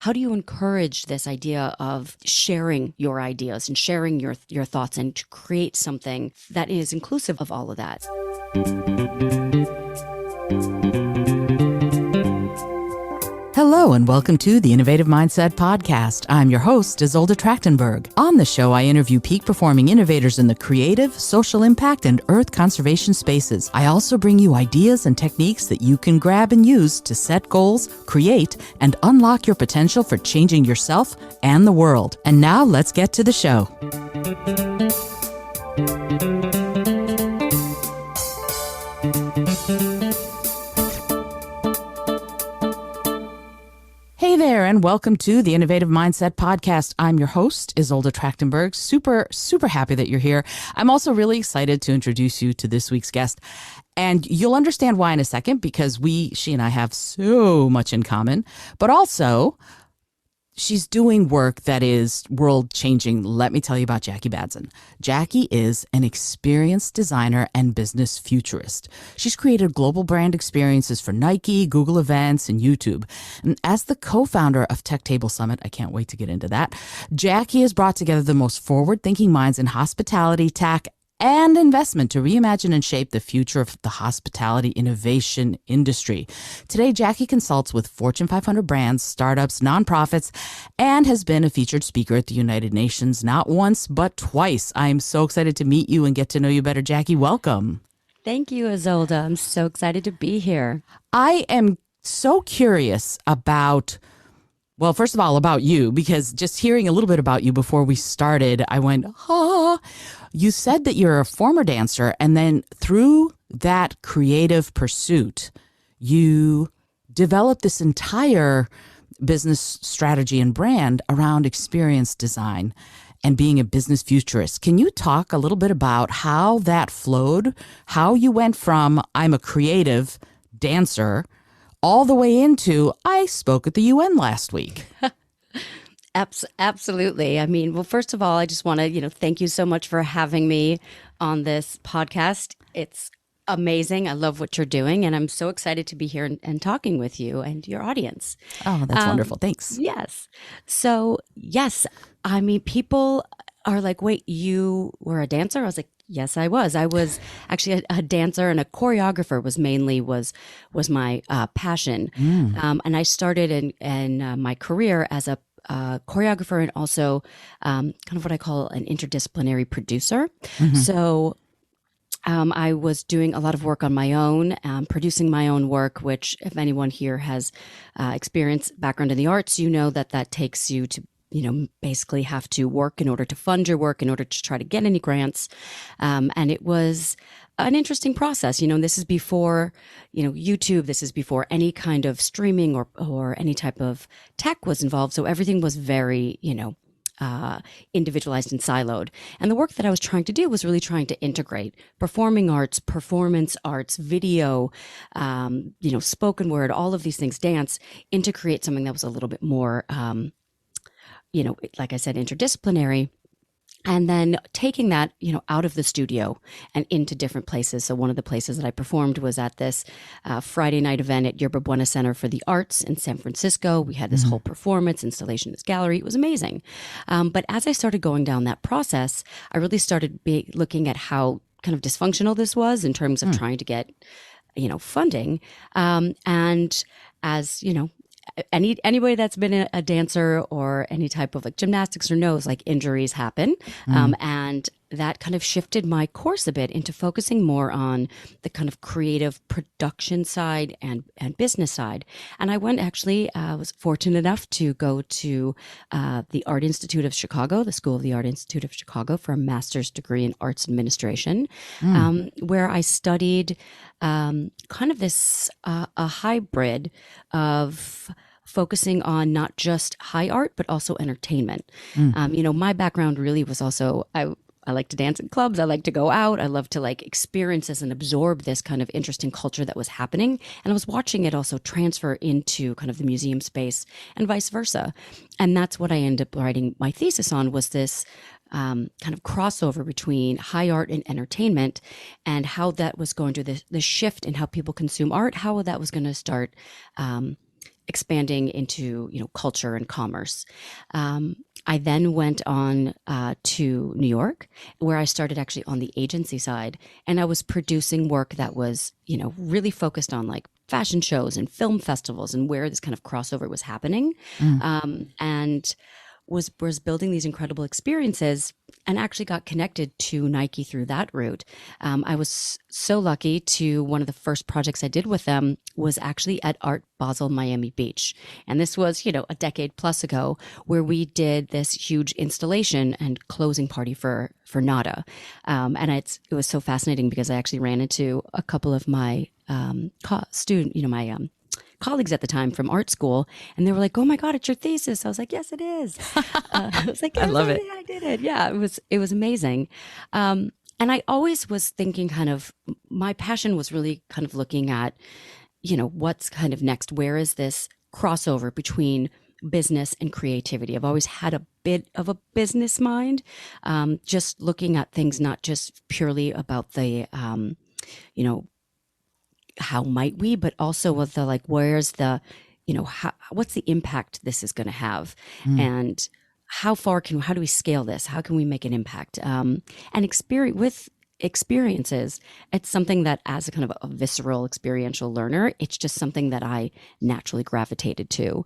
how do you encourage this idea of sharing your ideas and sharing your thoughts and to create something that is inclusive of all of that? Hello and welcome to the Innovative Mindset Podcast. I'm your host, Isolde Trachtenberg. On the show, I interview peak performing innovators in the creative, social impact, and earth conservation spaces. I also bring you ideas and techniques that you can grab and use to set goals, create, and unlock your potential for changing yourself and the world. And now let's get to the show. Hey there, and welcome to the Innovative Mindset Podcast. I'm your host, Isolde Trachtenberg. Super happy that you're here. I'm also really excited to introduce you to this week's guest. And you'll understand why in a second, because she and I have so much in common. But also, she's doing work that is world-changing. Let me tell you about Jaci Badzin. Jaci is an experienced designer and business futurist. She's created global brand experiences for Nike, Google Events, and YouTube. And as the co-founder of TechTable Summit, I can't wait to get into that, Jaci has brought together the most forward-thinking minds in hospitality, tech, and investment to reimagine and shape the future of the hospitality innovation industry. Today, Jaci consults with Fortune 500 brands, startups, nonprofits, and has been a featured speaker at the United Nations not once, but twice. I am so excited to meet you and get to know you better. Jaci, welcome. Thank you, Isolde. I'm so excited to be here. I am so curious about, well, first of all, about you, because just hearing a little bit about you before we started, I went, you said that you're a former dancer, and then through that creative pursuit, you developed this entire business strategy and brand around experience design and being a business futurist. Can you talk a little bit about how that flowed, how you went from I'm a creative dancer all the way into I spoke at the UN last week? Absolutely. I mean, well, first of all, I just want to, thank you so much for having me on this podcast. It's amazing. I love what you're doing, and I'm so excited to be here and talking with you and your audience. Oh, that's wonderful. Thanks. Yes. So, yes, I mean, people are like, wait, you were a dancer? I was like, yes, I was. I was actually a dancer, and a choreographer was my passion. And I started in my career as a choreographer and also kind of what I call an interdisciplinary producer. So I was doing a lot of work on my own, producing my own work, which if anyone here has background in the arts, you know that takes you to basically have to work in order to fund your work, in order to try to get any grants. And it was an interesting process. This is before, YouTube, this is before any kind of streaming or any type of tech was involved. So everything was very, individualized and siloed. And the work that I was trying to do was really trying to integrate performing arts, performance arts, video, spoken word, all of these things, dance, into create something that was a little bit more, like I said, interdisciplinary. And then taking that, out of the studio and into different places. So one of the places that I performed was at this Friday night event at Yerba Buena Center for the Arts in San Francisco. We had this whole performance, installation, this gallery. It was amazing. But as I started going down that process, I really started looking at how kind of dysfunctional this was in terms of trying to get, funding. And as, anybody that's been a dancer or any type of like gymnastics or knows, like injuries happen. And that kind of shifted my course a bit into focusing more on the kind of creative production side and business side. And I was fortunate enough to go to the Art Institute of Chicago, the School of the Art Institute of Chicago, for a master's degree in arts administration, where I studied kind of this a hybrid of focusing on not just high art, but also entertainment. My background really was also, I like to dance in clubs. I like to go out. I love to like experience this and absorb this kind of interesting culture that was happening. And I was watching it also transfer into kind of the museum space and vice versa. And that's what I ended up writing my thesis on, was this kind of crossover between high art and entertainment, and how that was going to the shift in how people consume art, how that was going to start expanding into, culture and commerce. I then went on to New York, where I started actually on the agency side, and I was producing work that was, really focused on like fashion shows and film festivals and where this kind of crossover was happening, and was building these incredible experiences, and actually got connected to Nike through that route. I was so lucky to one of the first projects I did with them was actually at Art Basel, Miami Beach. And this was, a decade plus ago, where we did this huge installation and closing party for Nada. And it was so fascinating because I actually ran into a couple of my colleagues at the time from art school, and they were like, "Oh my God, it's your thesis!" I was like, "Yes, it is." I was like, "Yes, I love it. I did it." Yeah, it was amazing. And I always was thinking, kind of, my passion was really kind of looking at, what's kind of next. Where is this crossover between business and creativity? I've always had a bit of a business mind, just looking at things not just purely about the, how might we, but also with the like, where's the, what's the impact this is going to have, and how do we scale this? How can we make an impact? And experiences, it's something that, as a kind of a visceral experiential learner, it's just something that I naturally gravitated to.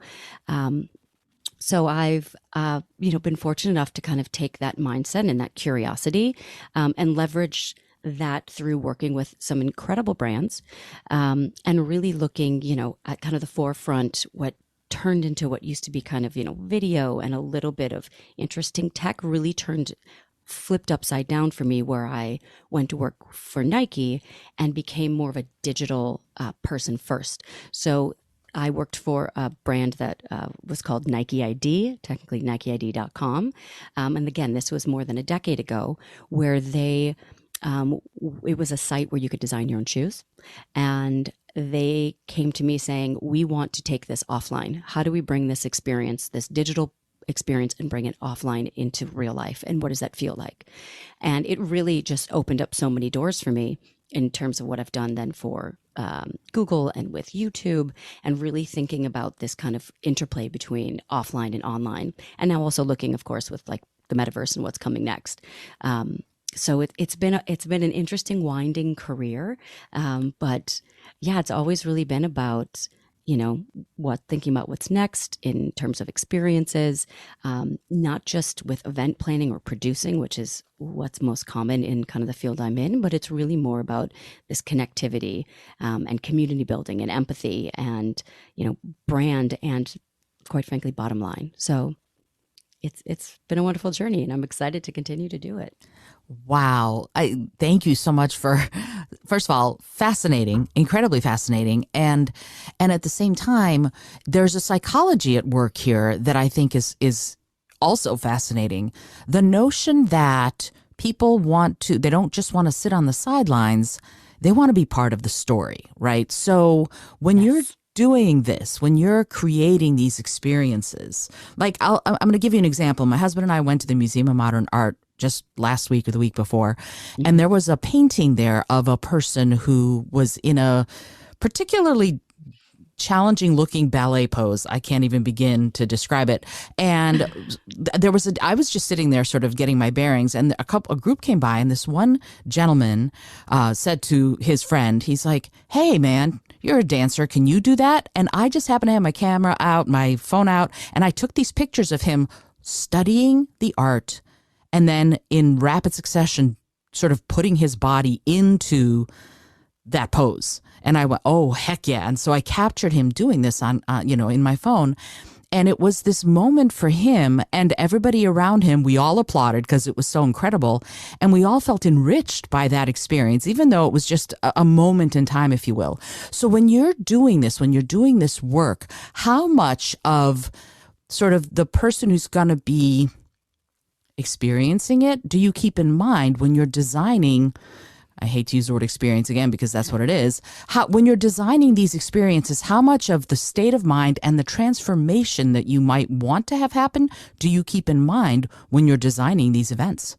So I've, been fortunate enough to kind of take that mindset and that curiosity, and leverage that through working with some incredible brands, and really looking, at kind of the forefront, what turned into what used to be kind of, video and a little bit of interesting tech really flipped upside down for me, where I went to work for Nike and became more of a digital person first. So I worked for a brand that was called Nike ID, technically NikeID.com. And again, this was more than a decade ago, where it was a site where you could design your own shoes. And they came to me saying, "We want to take this offline. How do we bring this experience, this digital experience, and bring it offline into real life? And what does that feel like?" And it really just opened up so many doors for me in terms of what I've done then for Google and with YouTube, and really thinking about this kind of interplay between offline and online. And now also looking, of course, with like the metaverse and what's coming next. So it's been an interesting, winding career, but yeah, it's always really been about, thinking about what's next in terms of experiences, not just with event planning or producing, which is what's most common in kind of the field I'm in, but it's really more about this connectivity, and community building and empathy and, brand and, quite frankly, bottom line. So it's been a wonderful journey, and I'm excited to continue to do it. Wow. I thank you so much for, first of all, fascinating, incredibly fascinating. And at the same time, there's a psychology at work here that I think is also fascinating. The notion that people they don't just want to sit on the sidelines, they want to be part of the story, right? So when you're doing this, when you're creating these experiences, like I'm going to give you an example. My husband and I went to the Museum of Modern Art just last week or the week before, and there was a painting there of a person who was in a particularly challenging looking ballet pose. I can't even begin to describe it. And I was just sitting there sort of getting my bearings, and a group came by, and this one gentleman said to his friend, he's like, "Hey man, you're a dancer. Can you do that?" And I just happened to have my camera out, my phone out, and I took these pictures of him studying the art, and then in rapid succession, sort of putting his body into that pose. And I went, "Oh, heck yeah." And so I captured him doing this on, in my phone. And it was this moment for him and everybody around him. We all applauded because it was so incredible. And we all felt enriched by that experience, even though it was just a moment in time, if you will. So when you're doing this work, how much of sort of the person who's going to be experiencing it do you keep in mind when you're designing? I hate to use the word experience again because that's what it is. When you're designing these experiences, how much of the state of mind and the transformation that you might want to have happen do you keep in mind when you're designing these events?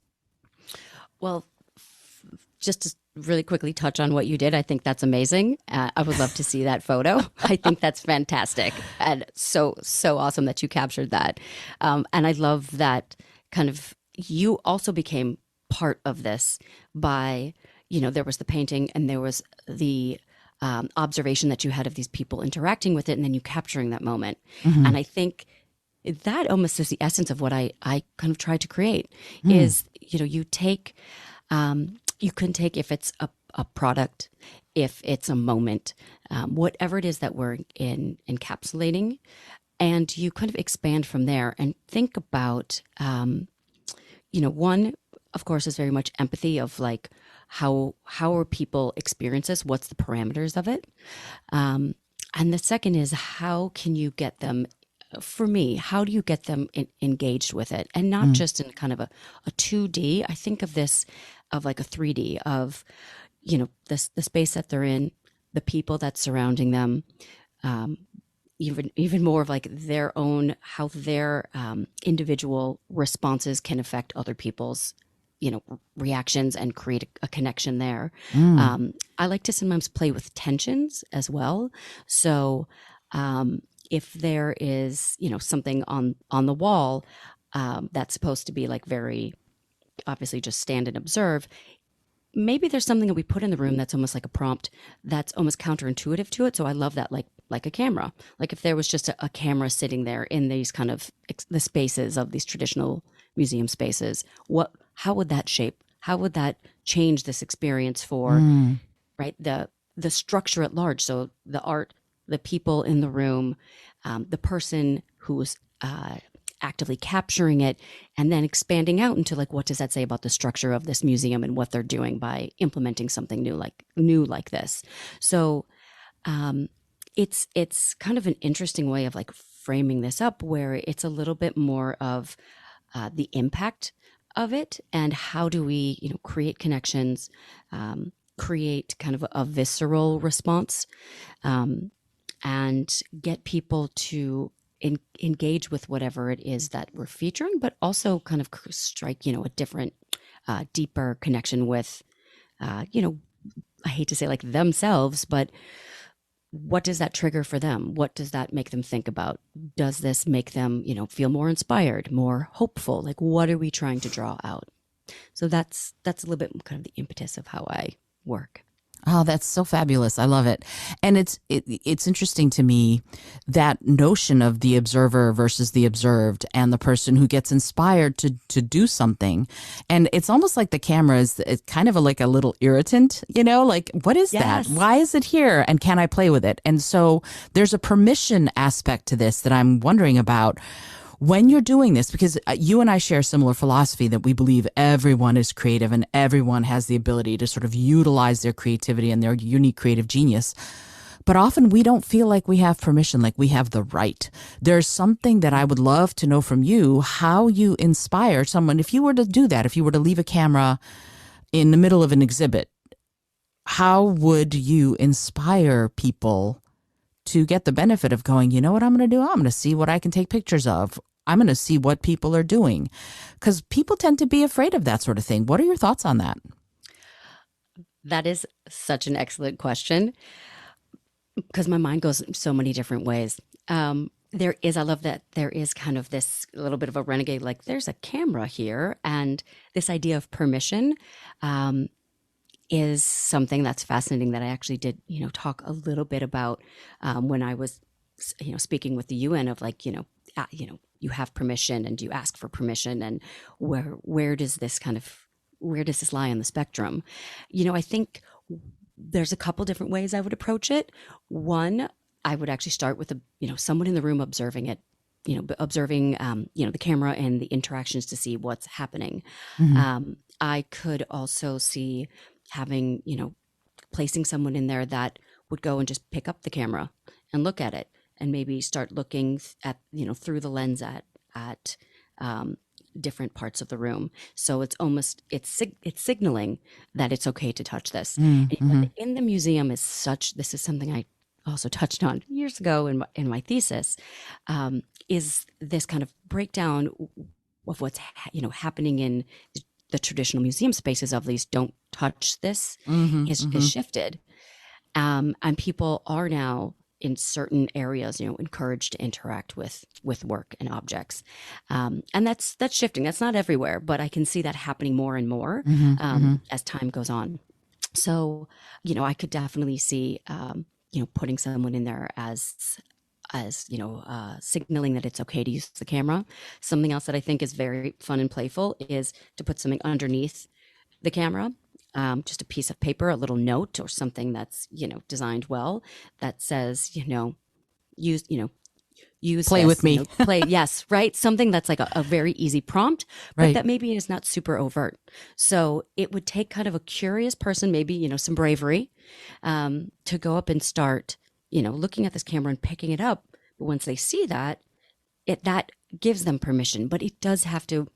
Well, just to really quickly touch on what you did. I think that's amazing. I would love to see that photo. I think that's fantastic and so awesome that you captured that. And I love that kind of you also became part of this by, there was the painting and there was the observation that you had of these people interacting with it, and then you capturing that moment. Mm-hmm. And I think that almost is the essence of what I kind of try to create Mm. is, you take you can take if it's a product, if it's a moment, whatever it is that we're encapsulating, and you kind of expand from there and think about, one, of course, is very much empathy of like how are people experience this? What's the parameters of it? And the second is how can you get them for me, how do you get them engaged with it? And not Mm. just in kind of a 2D. I think of this of like a 3D of, the space that they're in, the people that's surrounding them, um, even more of like their own, how their individual responses can affect other people's, reactions and create a connection there. Mm. I like to sometimes play with tensions as well. So, if there is, something on the wall that's supposed to be like very obviously just stand and observe, maybe there's something that we put in the room that's almost like a prompt that's almost counterintuitive to it. So I love that, like a camera. Like if there was just a camera sitting there in these kind of the spaces of these traditional museum spaces, how would that shape? How would that change this experience for Mm. right the structure at large? So the art, the people in the room, the person who's actively capturing it, and then expanding out into like what does that say about the structure of this museum and what they're doing by implementing something new like this. So it's kind of an interesting way of like framing this up where it's a little bit more of the impact of it and how do we create connections, create kind of a visceral response, um, and get people to engage with whatever it is that we're featuring, but also kind of strike, a different, deeper connection with, I hate to say like themselves, but what does that trigger for them? What does that make them think about? Does this make them, feel more inspired, more hopeful? Like, what are we trying to draw out? So that's a little bit kind of the impetus of how I work. Oh, that's so fabulous. I love it. And it's interesting to me that notion of the observer versus the observed and the person who gets inspired to do something. And it's almost like the camera is it's kind of like a little irritant, like what is that? Yes. Why is it here? And can I play with it? And so there's a permission aspect to this that I'm wondering about when you're doing this, because you and I share a similar philosophy that we believe everyone is creative and everyone has the ability to sort of utilize their creativity and their unique creative genius. But often we don't feel like we have permission, like we have the right. There's something that I would love to know from you, how you inspire someone. If you were to do that, if you were to leave a camera in the middle of an exhibit, how would you inspire people to get the benefit of going, you know what I'm going to do? I'm going to see what I can take pictures of. I'm going to see what people are doing, because people tend to be afraid of that sort of thing. What are your thoughts on that? That is such an excellent question because my mind goes so many different ways. I love that there is kind of this little bit of a renegade, like there's a camera here. And this idea of permission is something that's fascinating that I actually did, talk a little bit about when I was, speaking with the UN of like, you have permission and you ask for permission and where does this lie on the spectrum? I think there's a couple different ways I would approach it. One, I would actually start with someone in the room observing it, observing the camera and the interactions to see what's happening. Mm-hmm. I could also see having placing someone in there that would go and just pick up the camera and look at it and maybe start looking at through the lens at different parts of the room. So it's almost it's signaling that it's okay to touch this. Mm-hmm. And in the museum this is something I also touched on years ago in my thesis, is this kind of breakdown of what's happening in the traditional museum spaces of these don't touch this Mm-hmm, is mm-hmm. shifted. And people are now in certain areas, encouraged to interact with work and objects. And that's shifting. That's not everywhere, but I can see that happening more and more Mm-hmm, mm-hmm. as time goes on. So, I could definitely see, putting someone in there as signaling that it's okay to use the camera. Something else that I think is very fun and playful is to put something underneath the camera, just a piece of paper, a little note or something that's designed well that says use use Play with this, me. play, yes, right, something that's like a very easy prompt, but Right. that maybe is not super overt. So it would take kind of a curious person, maybe some bravery, to go up and start looking at this camera and picking it up. But once they see that, that gives them permission, but it does have to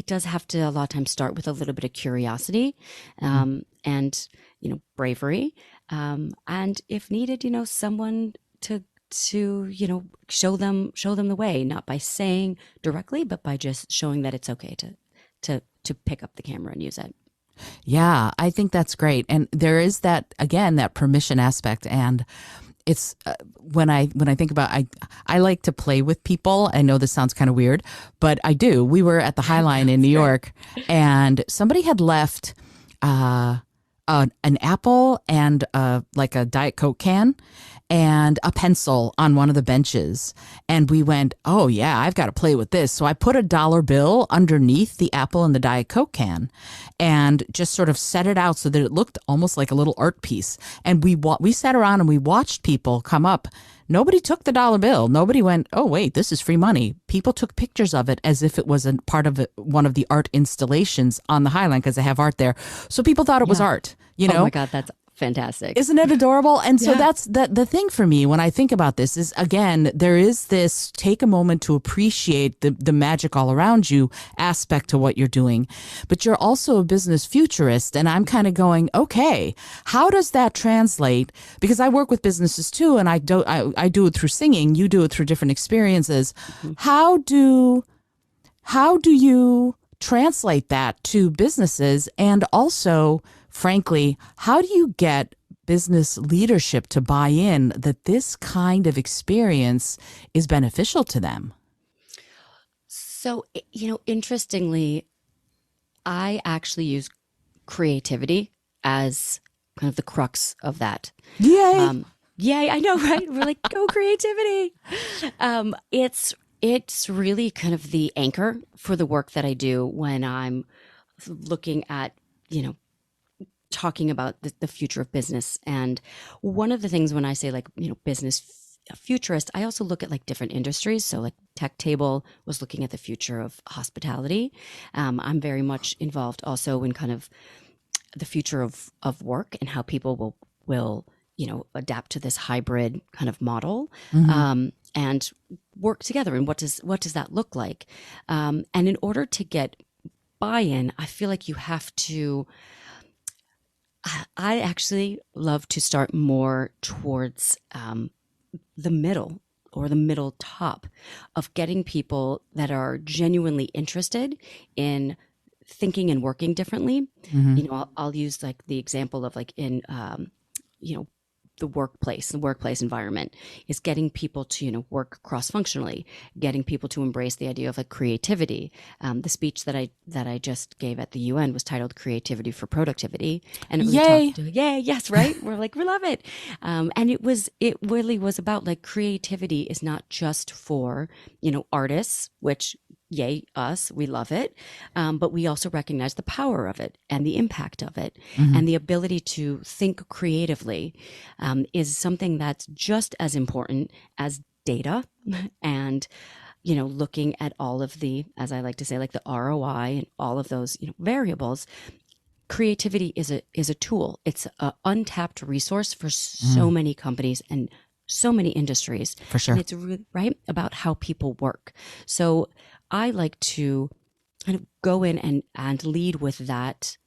a lot of times start with a little bit of curiosity, and bravery, and if needed, someone to show them the way, not by saying directly, but by just showing that it's okay to pick up the camera and use it. Yeah, I think that's great. And there is that, again, that permission aspect. And it's when I think about, I like to play with people. I know this sounds kind of weird, but I do. We were at the High Line in New York, and somebody had left an apple and like a Diet Coke can and a pencil on one of the benches. And we went, oh, yeah, I've got to play with this. So I put a dollar bill underneath the apple and the Diet Coke can and just sort of set it out so that it looked almost like a little art piece. And we sat around and we watched people come up. Nobody took the dollar bill. Nobody went, oh, wait, this is free money. People took pictures of it as if it was a part of one of the art installations on the Highline because they have art there. So people thought it was art, Oh my God, that's fantastic. Isn't it adorable? And so that's the thing for me when I think about this is, again, there is this take a moment to appreciate the magic all around you aspect to what you're doing. But you're also a business futurist. And I'm kind of going, okay, how does that translate? Because I work with businesses too, and I do it through singing. You do it through different experiences. Mm-hmm. How do you translate that to businesses? And also, frankly, how do you get business leadership to buy in that this kind of experience is beneficial to them? So, interestingly, I actually use creativity as kind of the crux of that. Yay! Yay, I know, right? We're like, go creativity. It's really kind of the anchor for the work that I do when I'm looking at, talking about the future of business. And one of the things when I say like, business futurist, I also look at like different industries. So like TechTable was looking at the future of hospitality. I'm very much involved also in kind of the future of work and how people will adapt to this hybrid kind of model, and work together. And what does that look like? And in order to get buy-in, I feel like you have to, I actually love to start more towards the middle or the middle top of getting people that are genuinely interested in thinking and working differently. Mm-hmm. I'll use like the example of like in, the workplace environment is getting people to, work cross-functionally, getting people to embrace the idea of like creativity. The speech that I just gave at the UN was titled "Creativity for Productivity," and it really talked to, yay, yes, right. We're like, we love it, and it really was about like creativity is not just for artists, which yay us, we love it, but we also recognize the power of it and the impact of it, and the ability to think creatively is something that's just as important as data and looking at all of the, as I like to say, like the ROI and all of those variables. Creativity is a tool. It's an untapped resource for so many companies and so many industries. For sure. And it's really right about how people work. So I like to kind of go in and lead with that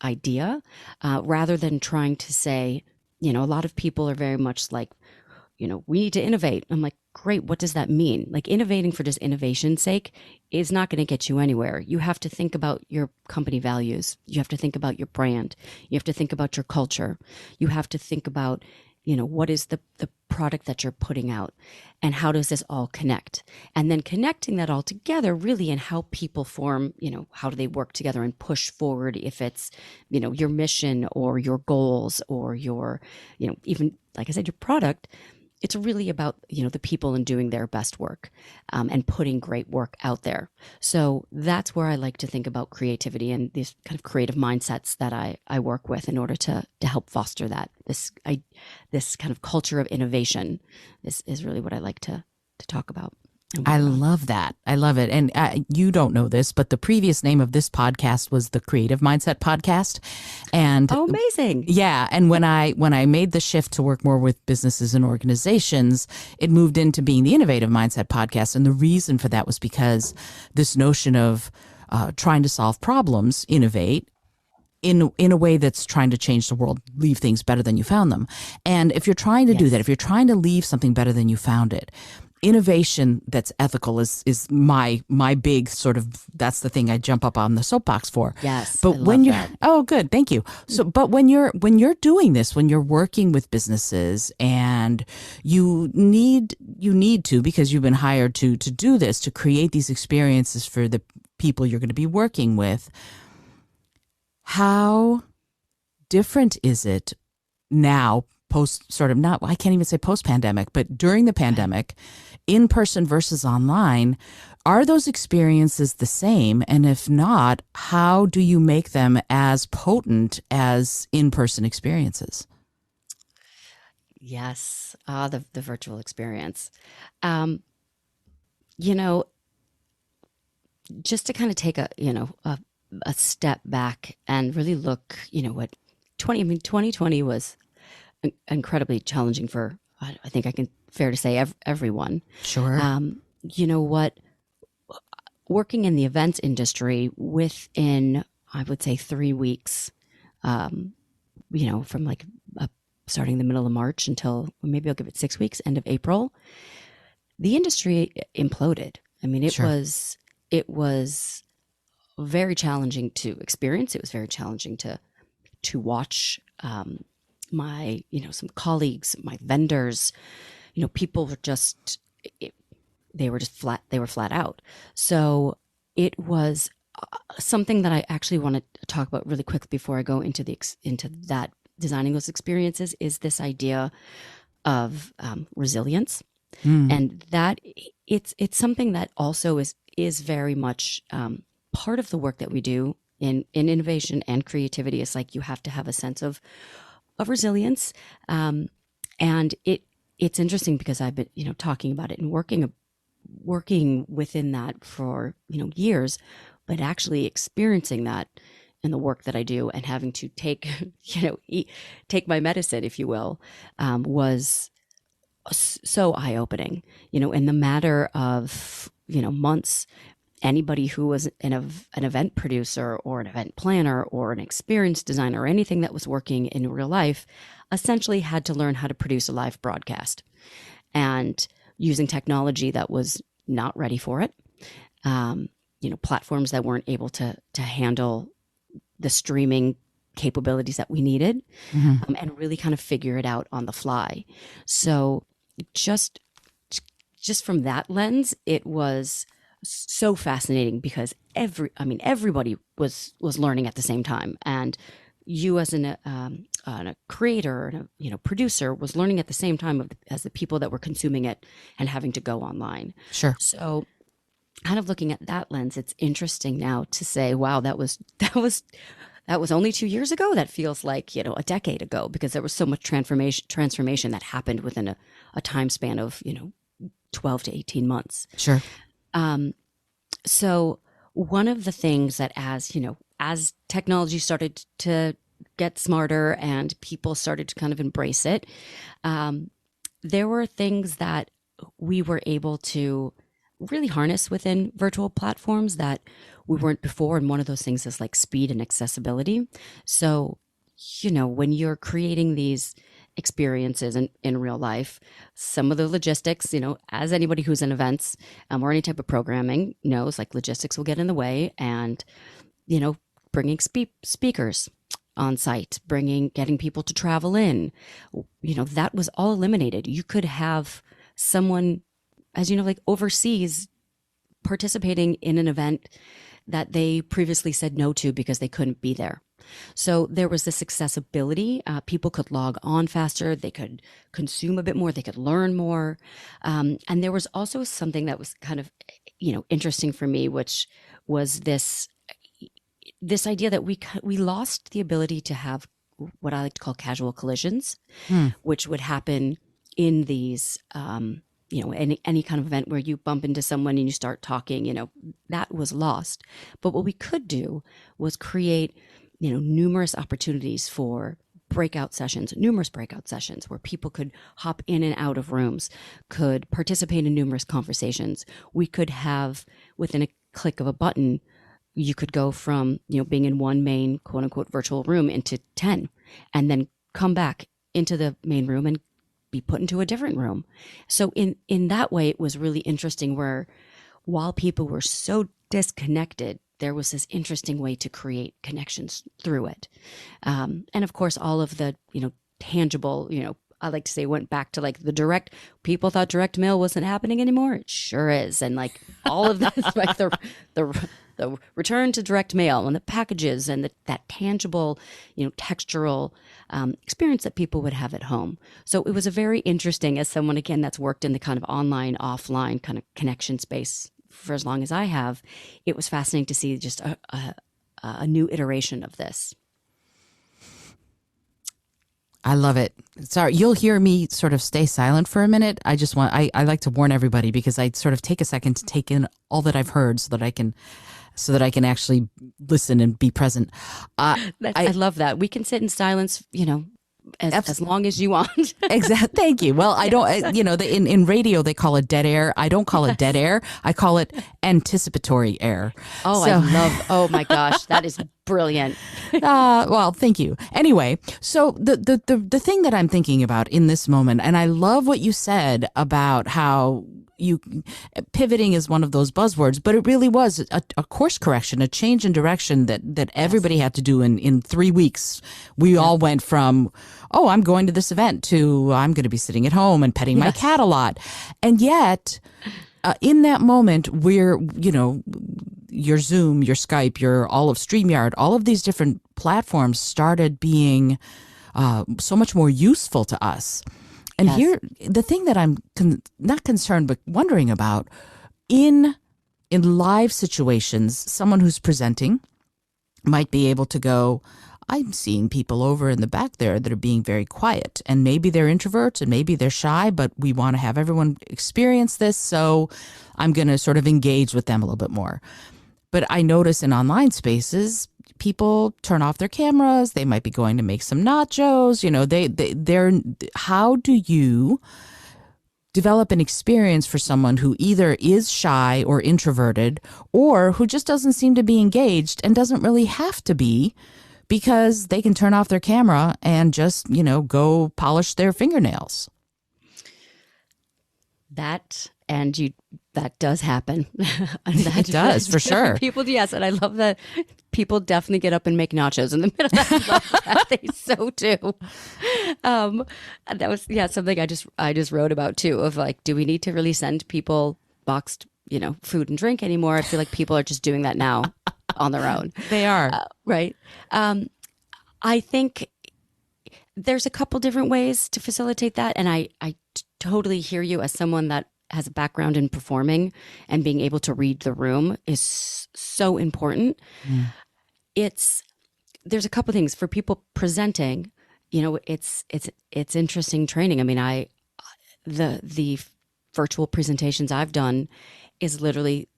idea, rather than trying to say, a lot of people are very much like, we need to innovate. I'm like, great. What does that mean? Like, innovating for just innovation's sake is not going to get you anywhere. You have to think about your company values. You have to think about your brand. You have to think about your culture. You have to think about, what is the product that you're putting out, and how does this all connect? And then connecting that all together really in how people form, how do they work together and push forward, if it's, your mission or your goals or your, even, like I said, your product. It's really about, the people and doing their best work, and putting great work out there. So that's where I like to think about creativity and these kind of creative mindsets that I work with in order to help foster that. This kind of culture of innovation is really what I like to talk about. I love that. I love it. And you don't know this, but the previous name of this podcast was the Creative Mindset Podcast. And oh, amazing. Yeah. And when I made the shift to work more with businesses and organizations, it moved into being the Innovative Mindset Podcast. And the reason for that was because this notion of trying to solve problems, innovate, in a way that's trying to change the world, leave things better than you found them. And if you're trying to do that, if you're trying to leave something better than you found it, innovation that's ethical is my big sort of, that's the thing I jump up on the soapbox for. Yes. But when you're, oh, good. Thank you. So, but when you're doing this, when you're working with businesses and you need to, because you've been hired to do this, to create these experiences for the people you're going to be working with, how different is it now post sort of, not, I can't even say post pandemic, but during the pandemic, in person versus online? Are those experiences the same? And if not, how do you make them as potent as in-person experiences? Yes. The virtual experience. Just to kind of take a step back and really look, what 2020 was incredibly challenging for, I think I can fair to say, everyone. Sure. What, working in the events industry, within, I would say, 3 weeks, from like starting the middle of March until, maybe I'll give it 6 weeks, end of April, the industry imploded. I mean, it was very challenging to experience. It was very challenging to watch. My, some colleagues, my vendors, people were just, they were flat out. So it was something that I actually want to talk about really quickly before I go into that, designing those experiences, is this idea of resilience. And that it's something that also is very much part of the work that we do in innovation and creativity. Is like, you have to have a sense of resilience. And it's interesting because I've been, talking about it and working within that for, years, but actually experiencing that in the work that I do and having to take my medicine, if you will, was so eye-opening. In the matter of, months, anybody who was an event producer or an event planner or an experienced designer or anything that was working in real life essentially had to learn how to produce a live broadcast, and using technology that was not ready for it. Platforms that weren't able to handle the streaming capabilities that we needed, and really kind of figure it out on the fly. So just from that lens, it was so fascinating because everybody was learning at the same time, and you as a creator and a producer was learning at the same time as the people that were consuming it and having to go online. Sure. So, kind of looking at that lens, it's interesting now to say, wow, that was only 2 years ago. That feels like a decade ago, because there was so much transformation that happened within a time span of 12 to 18 months. Sure. So one of the things that, as technology started to get smarter and people started to kind of embrace it, there were things that we were able to really harness within virtual platforms that we weren't before. And one of those things is like speed and accessibility. So, when you're creating these experiences in real life. Some of the logistics, as anybody who's in events or any type of programming knows, like logistics will get in the way, and, bringing speakers on site, getting people to travel in, that was all eliminated. You could have someone, as you know, like overseas participating in an event that they previously said no to because they couldn't be there. So there was this accessibility. People could log on faster. They could consume a bit more. They could learn more. And there was also something that was kind of, interesting for me, which was this idea that we lost the ability to have what I like to call casual collisions, which would happen in these, any kind of event where you bump into someone and you start talking, that was lost. But what we could do was create, numerous opportunities for numerous breakout sessions where people could hop in and out of rooms, could participate in numerous conversations. We could have, within a click of a button, you could go from, being in one main quote unquote virtual room into 10, and then come back into the main room and be put into a different room. So in that way, it was really interesting where while people were so disconnected, there was this interesting way to create connections through it. And of course, all of the, tangible, I like to say went back to like the direct, people thought direct mail wasn't happening anymore. It sure is. And like all of this, like the return to direct mail and the packages and that tangible, textural experience that people would have at home. So it was a very interesting, as someone, again, that's worked in the kind of online, offline kind of connection space for as long as I have, it was fascinating to see just a new iteration of this. I love it. Sorry, you'll hear me sort of stay silent for a minute. I like to warn everybody because I sort of take a second to take in all that I've heard so that I can actually listen and be present. I love that. We can sit in silence, as long as you want. Exactly. Thank you. Well, I don't, in radio, they call it dead air. I don't call it dead air. I call it anticipatory air. Oh, oh my gosh, that is brilliant. Well, thank you. Anyway, so the thing that I'm thinking about in this moment, and I love what you said about how pivoting is one of those buzzwords, but it really was a course correction, a change in direction that everybody had to do in 3 weeks. We all went from, oh, I'm going to this event to I'm going to be sitting at home and petting my cat a lot. And yet, in that moment, your Zoom, your Skype, your all of StreamYard, all of these different platforms started being so much more useful to us. And here, the thing that I'm not concerned, but wondering about, in live situations, someone who's presenting might be able to go, I'm seeing people over in the back there that are being very quiet, and maybe they're introverts and maybe they're shy, but we want to have everyone experience this, so I'm going to sort of engage with them a little bit more. But I notice in online spaces, people turn off their cameras. They might be going to make some nachos. How do you develop an experience for someone who either is shy or introverted, or who just doesn't seem to be engaged and doesn't really have to be, because they can turn off their camera and just, go polish their fingernails? That does happen. It does, for sure. People, yes, and I love that people definitely get up and make nachos in the middle of that. They so do. That was something I just wrote about too. Of like, do we need to really send people boxed, food and drink anymore? I feel like people are just doing that now on their own. They are, right. I think there's a couple different ways to facilitate that, and I totally hear you as someone that has a background in performing, and being able to read the room is so important. There's a couple things for people presenting. It's interesting training. I mean, the virtual presentations I've done is literally,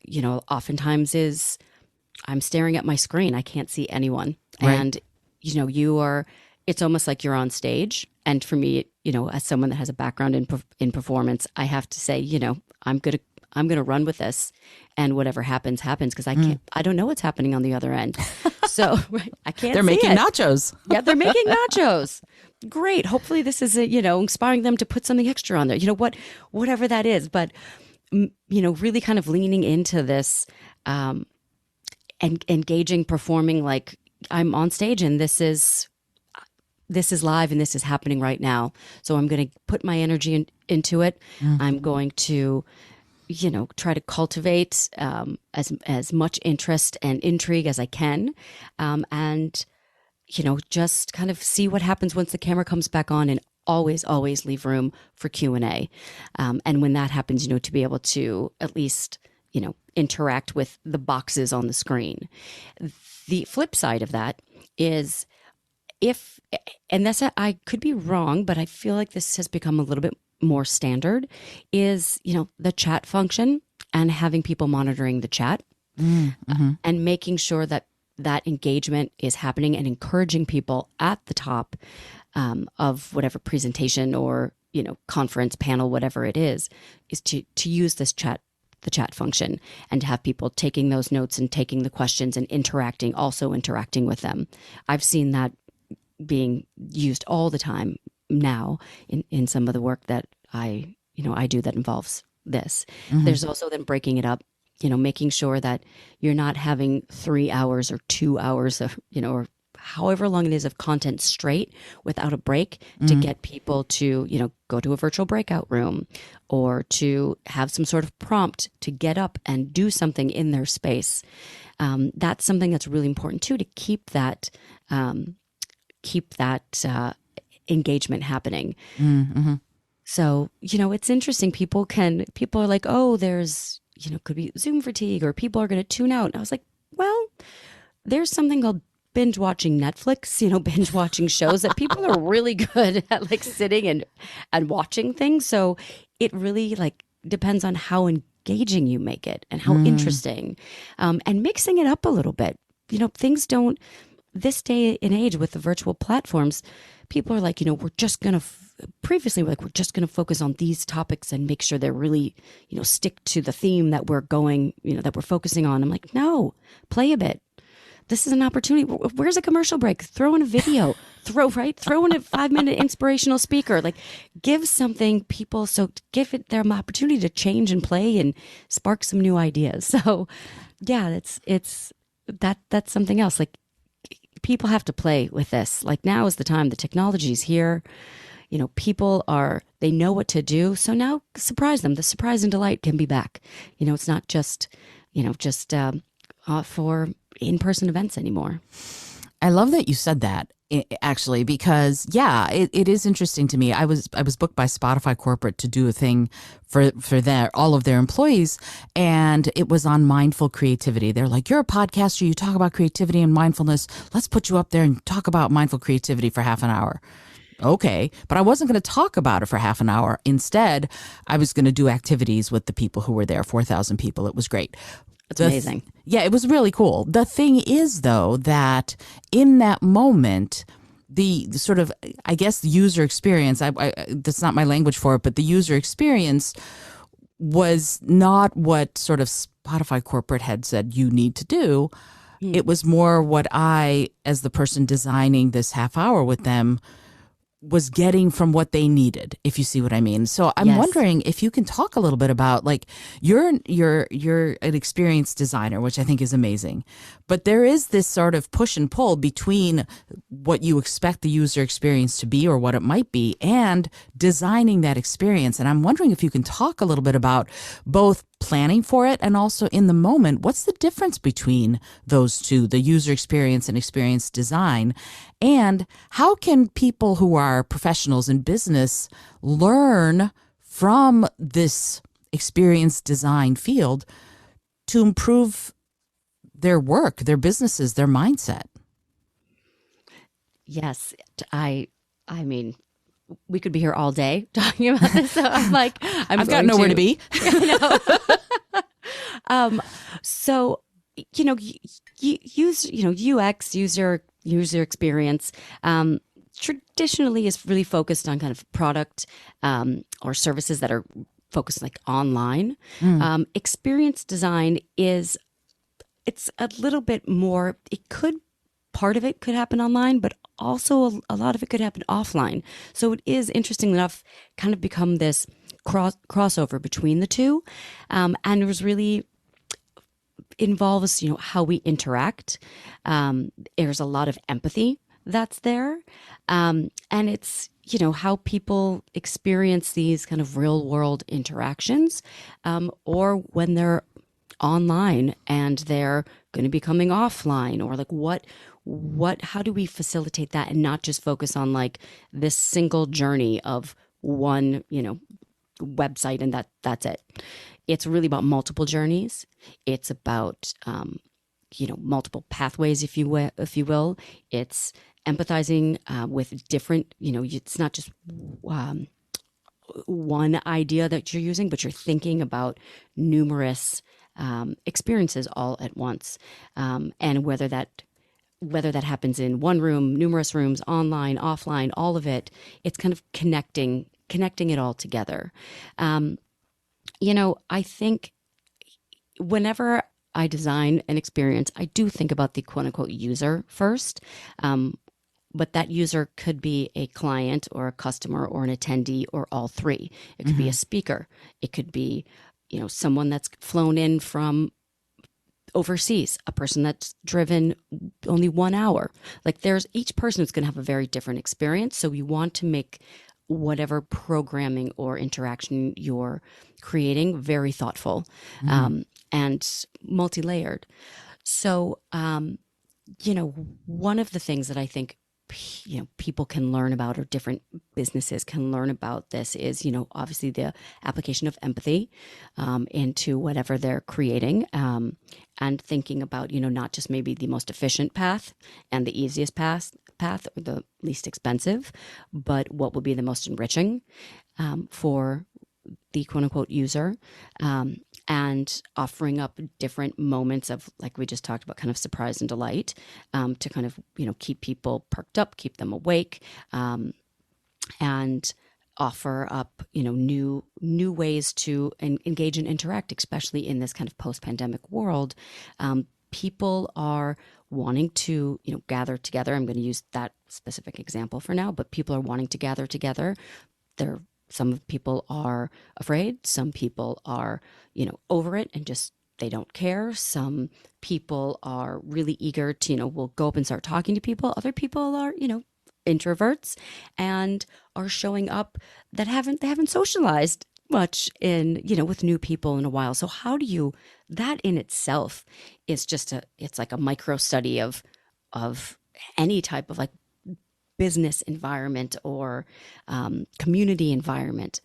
oftentimes is I'm staring at my screen. I can't see anyone, right. And it's almost like you're on stage. And for me, as someone that has a background in performance, I have to say, I'm gonna run with this, and whatever happens, because I don't know what's happening on the other end. So right, I can't They're see making it. nachos. Yeah, they're making nachos. Great. Hopefully this is, inspiring them to put something extra on there. Whatever that is. But, really kind of leaning into this and engaging, performing like I'm on stage and this is live and this is happening right now. So I'm going to put my energy into it. I'm going to, try to cultivate as much interest and intrigue as I can. And just kind of see what happens once the camera comes back on, and always leave room for Q&A. And when that happens, to be able to at least, interact with the boxes on the screen. The flip side of that is and I could be wrong, but I feel like this has become a little bit more standard, is, the chat function and having people monitoring the chat and making sure that engagement is happening and encouraging people at the top of whatever presentation or, conference panel, whatever it is to use the chat function and to have people taking those notes and taking the questions and also interacting with them. I've seen that being used all the time now in some of the work that I do that involves this. There's also then breaking it up, making sure that you're not having 3 hours or 2 hours of, or however long it is of content straight without a break to get people to, go to a virtual breakout room or to have some sort of prompt to get up and do something in their space. That's something that's really important too, to keep that engagement happening. So, it's interesting. People are like, oh, there's, could be Zoom fatigue or people are going to tune out. And I was like, well, there's something called binge watching Netflix, binge watching shows that people are really good at, like sitting and watching things. So it really like depends on how engaging you make it and how interesting, and mixing it up a little bit. Things don't, this day and age with the virtual platforms, people are like, we're just going to, previously we're just going to focus on these topics and make sure they're really, stick to the theme that we're going, that we're focusing on. I'm like, no, play a bit. This is an opportunity. Where's a commercial break? Throw in a video, throw in a 5-minute inspirational speaker, like give something people, so give it them opportunity to change and play and spark some new ideas. So yeah, that's something else. Like, people have to play with this. Like, now is the time. The technology's here. People they know what to do. So now surprise them. The surprise and delight can be back. It's not just for in-person events anymore. I love that you said that, actually, because it is interesting to me. I was booked by Spotify Corporate to do a thing for all of their employees, and it was on mindful creativity. They're like, you're a podcaster, you talk about creativity and mindfulness. Let's put you up there and talk about mindful creativity for half an hour. Okay, but I wasn't going to talk about it for half an hour. Instead, I was going to do activities with the people who were there, 4,000 people. It was great. That's amazing. Yeah, it was really cool. The thing is, though, that in that moment, the sort of, I guess, the user experience, that's not my language for it, but the user experience was not what sort of Spotify corporate had said you need to do. It was more what I, as the person designing this half hour with them, was getting from what they needed, if you see what I mean. So I'm wondering if you can talk a little bit about, like, you're an experienced designer, which I think is amazing, but there is this sort of push and pull between what you expect the user experience to be or what it might be and designing that experience. And I'm wondering if you can talk a little bit about both planning for it and also in the moment, what's the difference between those two, the user experience and experience design? And how can people who are professionals in business learn from this experience design field to improve their work, their businesses, their mindset? Yes, I mean, we could be here all day talking about this. So I'm like, I've got nowhere to be. So, use, UX, user experience, traditionally is really focused on kind of product, or services that are focused like online. Experience design it's a little bit more, it could part of it could happen online, but also a lot of it could happen offline. So it is interesting enough kind of become this crossover between the two. And it was really involves, how we interact. There's a lot of empathy that's there. And it's, how people experience these kind of real world interactions, or when they're online and they're going to be coming offline, or like how do we facilitate that and not just focus on like this single journey of one, website and that's it. It's really about multiple journeys. It's about, multiple pathways, if you will. It's empathizing with different, it's not just one idea that you're using, but you're thinking about numerous experiences all at once. And whether that happens in one room, numerous rooms, online, offline, all of it, it's kind of connecting it all together. I think whenever I design an experience, I do think about the quote unquote user first. But that user could be a client or a customer or an attendee or all three. It could be a speaker. It could be, someone that's flown in from overseas, a person that's driven only 1 hour. Like each person is going to have a very different experience. So you want to make whatever programming or interaction you're creating very thoughtful, and multi-layered. So, one of the things that I think people can learn about, or different businesses can learn about this, is obviously the application of empathy into whatever they're creating, and thinking about not just maybe the most efficient path and the easiest path or the least expensive, but what will be the most enriching for the quote unquote user, and offering up different moments of, like we just talked about, kind of surprise and delight, to kind of, keep people perked up, keep them awake, and offer up, new ways to engage and interact, especially in this kind of post-pandemic world. People are wanting to, gather together. I'm going to use that specific example for now, but people are wanting to gather together. Some people are afraid. Some people are, over it and just, they don't care. Some people are really eager to, will go up and start talking to people. Other people are, introverts and are showing up they haven't socialized much in, with new people in a while. So how do you, that in itself is just it's like a micro study of any type of like business environment or community environment.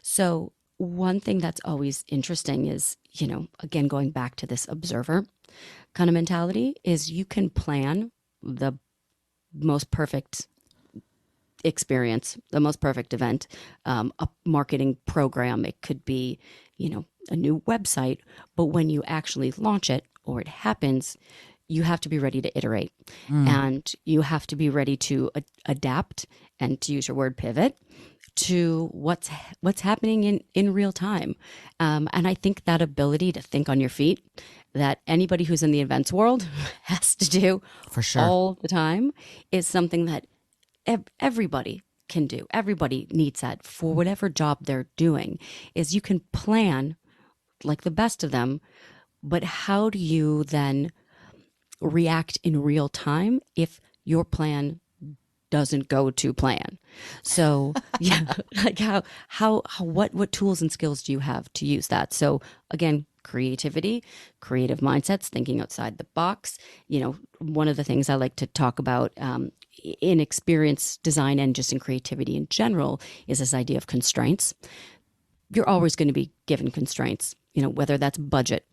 So one thing that's always interesting is, again, going back to this observer kind of mentality, is you can plan the most perfect experience, the most perfect event, a marketing program. It could be, a new website, but when you actually launch it or it happens, you have to be ready to iterate, and you have to be ready to adapt, and, to use your word, pivot to what's happening in real time. And I think that ability to think on your feet, that anybody who's in the events world has to do For sure. all the time, is something that everybody can do. Everybody needs that for whatever job they're doing. Is you can plan like the best of them, but how do you then react in real time if your plan doesn't go to plan? So yeah, like what tools and skills do you have to use that? So again, creativity, creative mindsets, thinking outside the box. One of the things I like to talk about in experience design and just in creativity in general is this idea of constraints. You're always going to be given constraints, whether that's budget,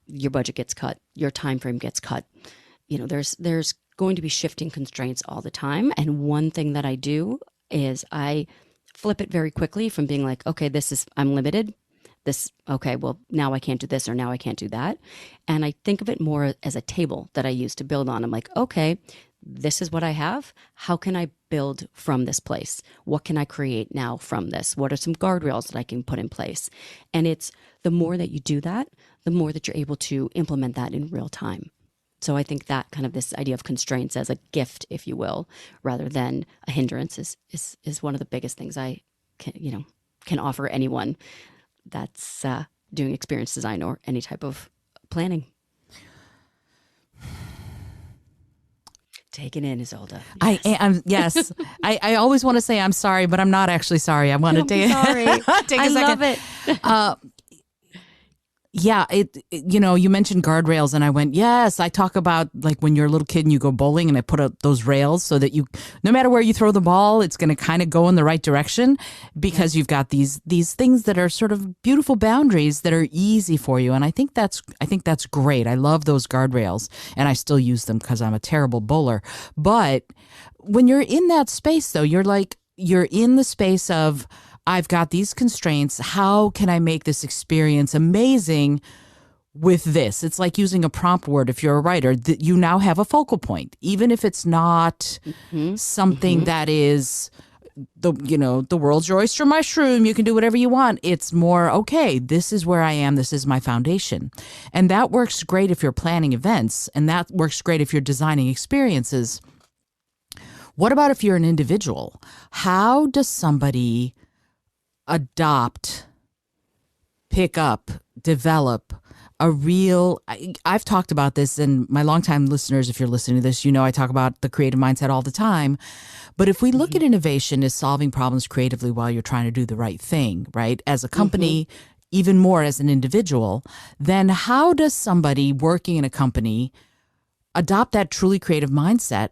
your budget gets cut, your time frame gets cut. There's going to be shifting constraints all the time. And one thing that I do is I flip it very quickly from being like, okay, I'm limited. Okay, well, now I can't do this, or now I can't do that. And I think of it more as a table that I use to build on. I'm like, okay, this is what I have. How can I build from this place? What can I create now from this? What are some guardrails that I can put in place? And it's the more that you do that, the more that you're able to implement that in real time. So I think that kind of this idea of constraints as a gift, if you will, rather than a hindrance is one of the biggest things I can offer anyone that's doing experience design or any type of planning. Take it in, Isolde. Yes. I am. Yes. I always want to say I'm sorry, but I'm not actually sorry. I want to take a second. I love it. Yeah, you mentioned guardrails, and I went, yes. I talk about like when you're a little kid and you go bowling, and I put up those rails so that no matter where you throw the ball, it's going to kind of go in the right direction because you've got these things that are sort of beautiful boundaries that are easy for you. And I think that's great. I love those guardrails, and I still use them because I'm a terrible bowler. But when you're in that space, though, you're in the space of, I've got these constraints. How can I make this experience amazing with this? It's like using a prompt word. If you're a writer, that you now have a focal point, even if it's not something that is the world's your oyster mushroom. You can do whatever you want. It's more, okay, this is where I am. This is my foundation. And that works great if you're planning events, and that works great if you're designing experiences. What about if you're an individual? How does somebody adopt, pick up, develop a real, I've talked about this, and my longtime listeners, if you're listening to this, I talk about the creative mindset all the time. But if we look at innovation as solving problems creatively while you're trying to do the right thing, right? As a company, even more as an individual, then how does somebody working in a company adopt that truly creative mindset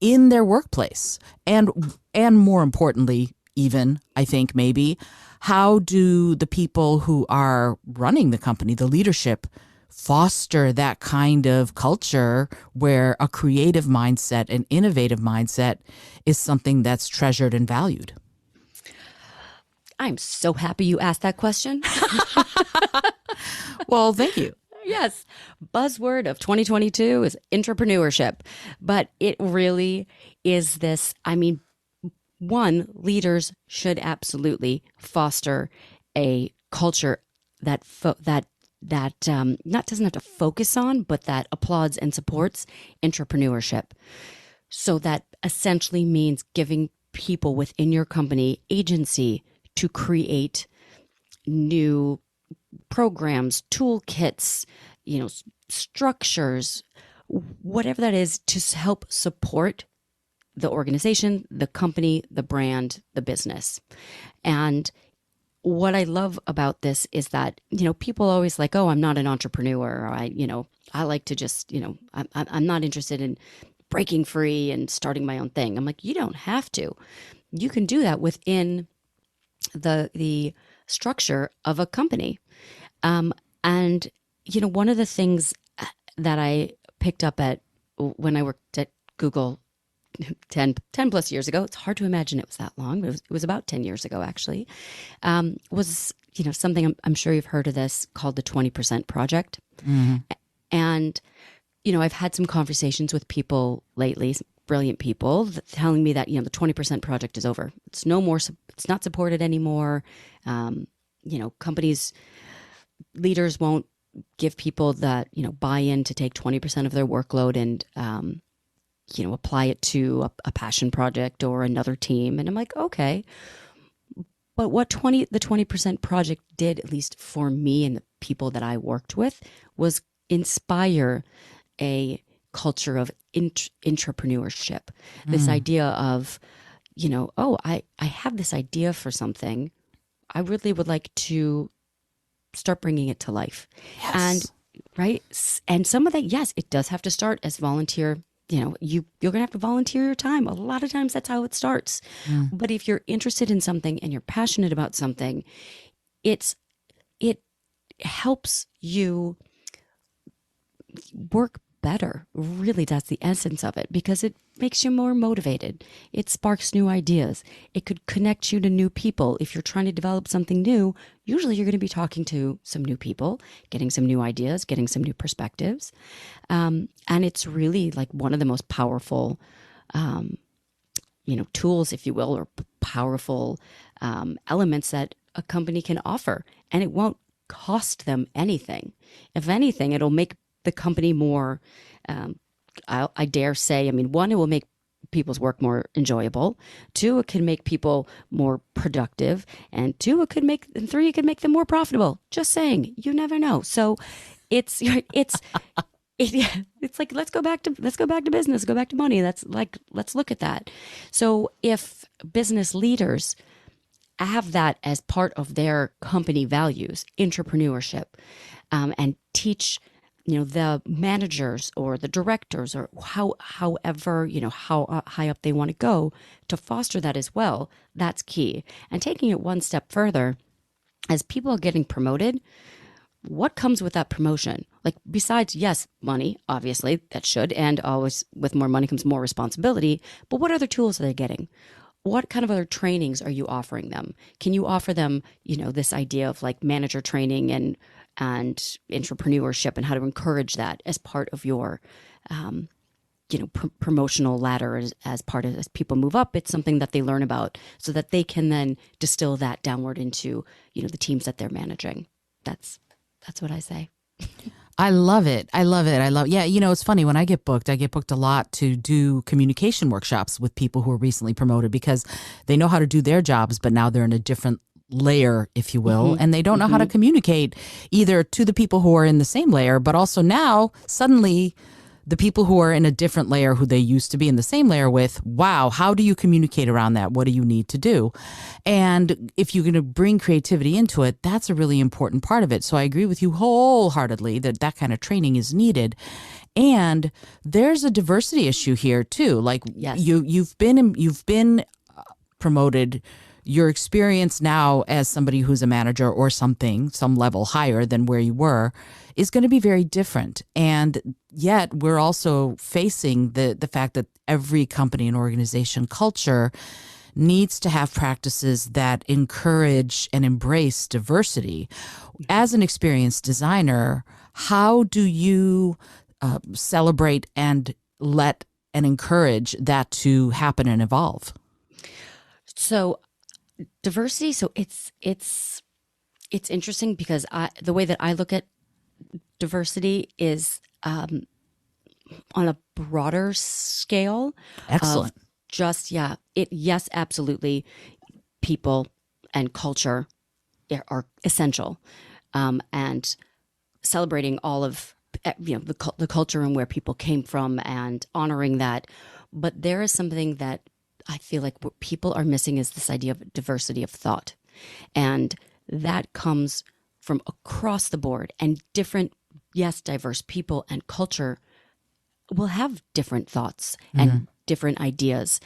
in their workplace? And more importantly, even, I think maybe, how do the people who are running the company, the leadership, foster that kind of culture where a creative mindset, an innovative mindset is something that's treasured and valued? I'm so happy you asked that question. Well, thank you. Yes. Buzzword of 2022 is entrepreneurship. But it really is this, one, leaders should absolutely foster a culture that not doesn't have to focus on, but that applauds and supports entrepreneurship. So that essentially means giving people within your company agency to create new programs, toolkits, structures, whatever that is, to help support the organization, the company, the brand, the business. And what I love about this is that, people always like, oh, I'm not an entrepreneur. Or I like to just, I'm not interested in breaking free and starting my own thing. I'm like, you don't have to. You can do that within the structure of a company. And, one of the things that I picked up at when I worked at Google 10 plus years ago, it's hard to imagine it was that long, but it was about 10 years ago, actually, was, something I'm sure you've heard of this called the 20% project. And, I've had some conversations with people lately, some brilliant people telling me that, the 20% project is over. It's no more, it's not supported anymore. Companies, leaders won't give people that, buy in to take 20% of their workload and, apply it to a passion project or another team. And I'm like, okay, but what the 20% project did, at least for me and the people that I worked with, was inspire a culture of entrepreneurship. This idea of, I have this idea for something. I really would like to start bringing it to life. Yes. And right. And some of that, yes, it does have to start as volunteer. You're going to have to volunteer your time. A lot of times that's how it starts. But if you're interested in something and you're passionate about something, it helps you work better. Really, that's the essence of it, because it makes you more motivated. It sparks new ideas. It could connect you to new people. If you're trying to develop something new, usually you're going to be talking to some new people, getting some new ideas, getting some new perspectives. And it's really like one of the most powerful, tools, if you will, or powerful elements that a company can offer. And it won't cost them anything. If anything, it'll make the company more, I dare say, I mean, one, it will make people's work more enjoyable. Two, it can make people more productive. And three, it could make them more profitable. Just saying, you never know. So it's like, let's go back to business, go back to money. Let's look at that. So if business leaders have that as part of their company values, entrepreneurship, and teach, the managers or the directors or however, how high up they want to go to foster that as well. That's key. And taking it one step further, as people are getting promoted, what comes with that promotion? Like, besides, yes, money, obviously that should, and always with more money comes more responsibility. But what other tools are they getting? What kind of other trainings are you offering them? Can you offer them, this idea of like manager training and entrepreneurship and how to encourage that as part of your, promotional ladder as part of, as people move up? It's something that they learn about so that they can then distill that downward into, the teams that they're managing. That's what I say. I love it. Yeah, it's funny when I get booked a lot to do communication workshops with people who are recently promoted because they know how to do their jobs, but now they're in a different layer, if you will, and they don't know how to communicate either to the people who are in the same layer, but also now suddenly the people who are in a different layer who they used to be in the same layer with, wow, how do you communicate around that? What do you need to do? And if you're going to bring creativity into it, that's a really important part of it. So I agree with you wholeheartedly that kind of training is needed. And there's a diversity issue here too. Like, yes. you've been promoted. Your experience now as somebody who's a manager or some level higher than where you were, is going to be very different. And yet we're also facing the fact that every company and organization culture needs to have practices that encourage and embrace diversity. As an experienced designer, how do you celebrate and let and encourage that to happen and evolve? So diversity. So it's interesting because the way that I look at diversity is on a broader scale. Excellent. Yes, absolutely. People and culture are essential, and celebrating all of the culture and where people came from and honoring that. But there is something that I feel like what people are missing is this idea of diversity of thought. And that comes from across the board, and diverse people and culture will have different thoughts and different ideas.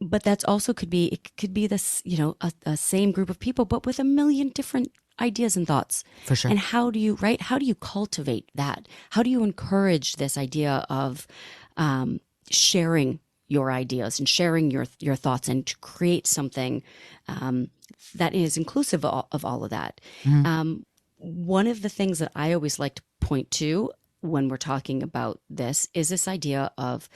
But that's also could be this, a same group of people, but with a million different ideas and thoughts. For sure. And how do you cultivate that? How do you encourage this idea of sharing your ideas and sharing your thoughts and to create something that is inclusive of all of that? One of the things that I always like to point to when we're talking about this is this idea of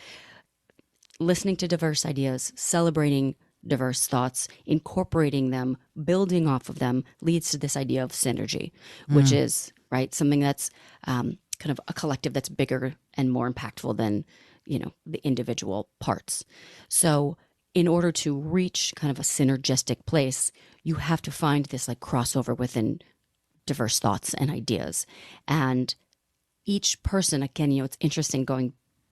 listening to diverse ideas, celebrating diverse thoughts, incorporating them, building off of them leads to this idea of synergy, which is something that's kind of a collective that's bigger and more impactful than the individual parts. So in order to reach kind of a synergistic place, you have to find this like crossover within diverse thoughts and ideas. And each person, again, it's interesting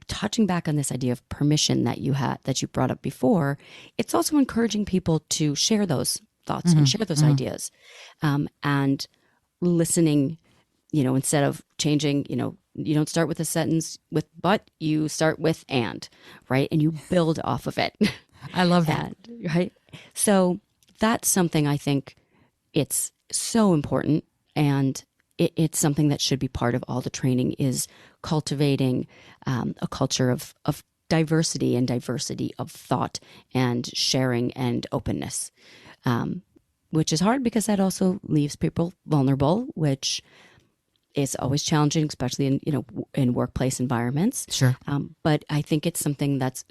touching back on this idea of permission that you brought up before. It's also encouraging people to share those thoughts and share those ideas, and listening, instead of changing, you don't start with a sentence with but, you start with and, right? And you build off of it. I love that. Right? So that's something I think it's so important, and it's something that should be part of all the training, is cultivating a culture of diversity and diversity of thought and sharing and openness, which is hard because that also leaves people vulnerable, which is always challenging, especially in workplace environments. Sure. But I think it's something that's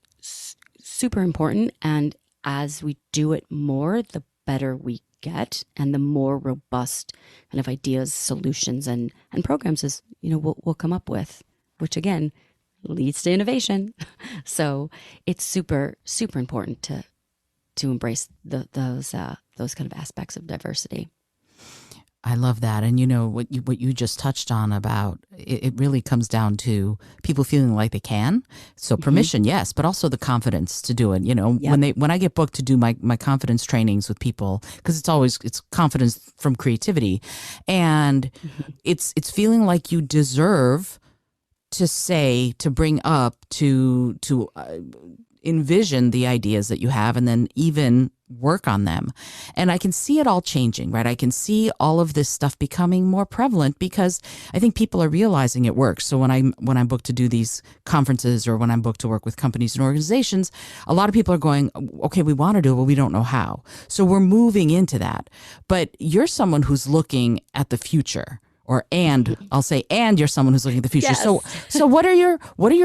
super important, and as we do it more, the better we get and the more robust kind of ideas, solutions, and programs is, we'll come up with, which again leads to innovation. So it's super, super important to embrace those kind of aspects of diversity. I love that. And what you just touched on about it really comes down to people feeling like they can. So permission, yes, but also the confidence to do it. Yep. When I get booked to do my confidence trainings with people, because it's confidence from creativity, and it's feeling like you deserve to say, to bring up, to envision the ideas that you have, and then even work on them. And I can see it all changing, right? I can see all of this stuff becoming more prevalent because I think people are realizing it works. So when I'm booked to do these conferences, or when I'm booked to work with companies and organizations, a lot of people are going, okay, we want to do it, but we don't know how. So we're moving into that. But you're someone who's looking at the future. And you're someone who's looking at the future. Yes. So what are your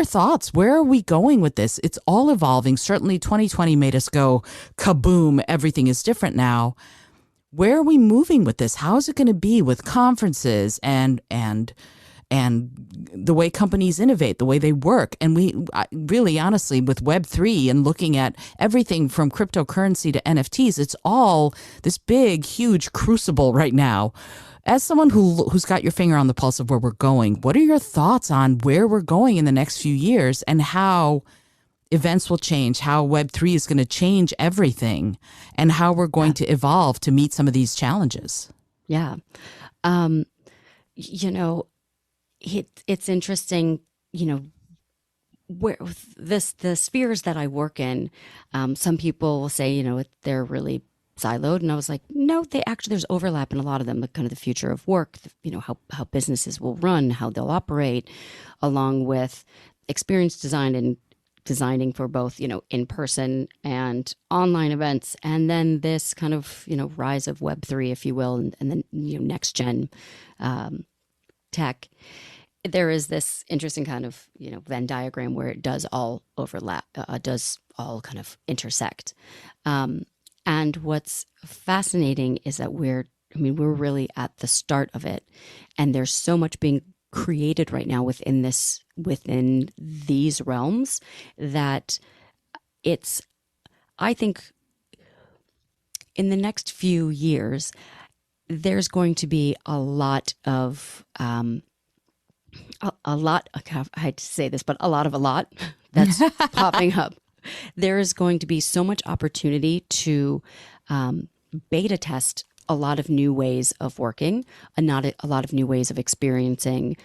thoughts? Where are we going with this? It's all evolving. Certainly 2020 made us go kaboom. Everything is different now. Where are we moving with this? How is it going to be with conferences and the way companies innovate, the way they work? And we really, honestly, with Web3 and looking at everything from cryptocurrency to NFTs, it's all this big, huge crucible right now. As someone who's got your finger on the pulse of where we're going, what are your thoughts on where we're going in the next few years and how events will change, how Web3 is going to change everything, and how we're going to evolve to meet some of these challenges? Yeah. It's interesting, where the spheres that I work in, some people will say, they're really siloed, and I was like, no, there's overlap in a lot of them. The kind of the future of work, how businesses will run, how they'll operate, along with experience design and designing for both, in-person and online events, and then this kind of, rise of Web3, if you will, and then next gen tech. There is this interesting kind of Venn diagram where it does all overlap, does all kind of intersect. And what's fascinating is that we're really at the start of it, and there's so much being created right now within these realms that I think in the next few years, there's going to be a lot of, I hate to say this, but a lot that's popping up. There is going to be so much opportunity to beta test a lot of new ways of working, and not a lot of new ways of experiencing,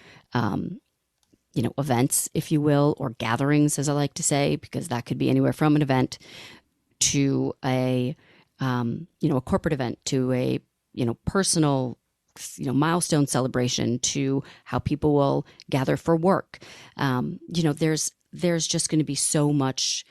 events, if you will, or gatherings, as I like to say, because that could be anywhere from an event to a corporate event, to a, personal, milestone celebration, to how people will gather for work. There's just going to be so much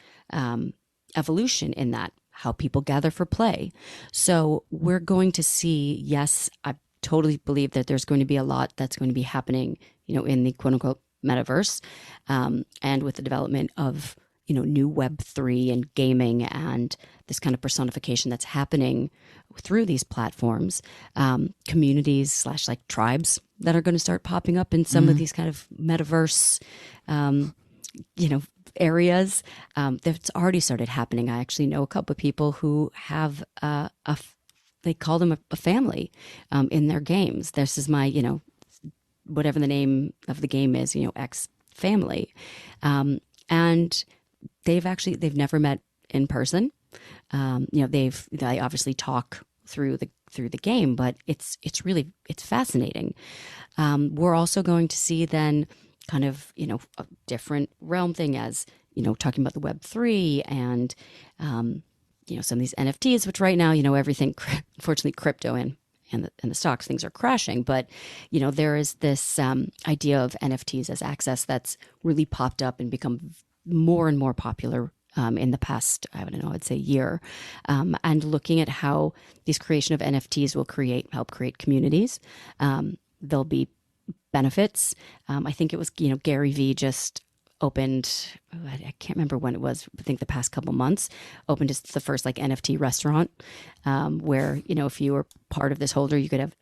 evolution in that, how people gather for play. So we're going to see, yes, I totally believe that there's going to be a lot that's going to be happening, in the quote unquote metaverse, and with the development of, new Web3 and gaming and this kind of personification that's happening through these platforms, communities / like tribes that are going to start popping up in some of these kind of metaverse, areas. That's already started happening. I actually know a couple of people who have they call them a family in their games. This is my, whatever the name of the game is, X family. And they've never met in person. They obviously talk through the game, but it's fascinating. We're also going to see then kind of, a different realm thing, as, talking about the Web3 and, some of these NFTs, which right now, everything, unfortunately, crypto and the stocks, things are crashing. But, there is this idea of NFTs as access that's really popped up and become more and more popular in the past, I'd say year, and looking at how these creation of NFTs will help create communities. There'll be benefits. I think it was, Gary Vee just opened, I can't remember when it was, I think the past couple months, opened as the first like NFT restaurant, where, if you were part of this holder, you could have,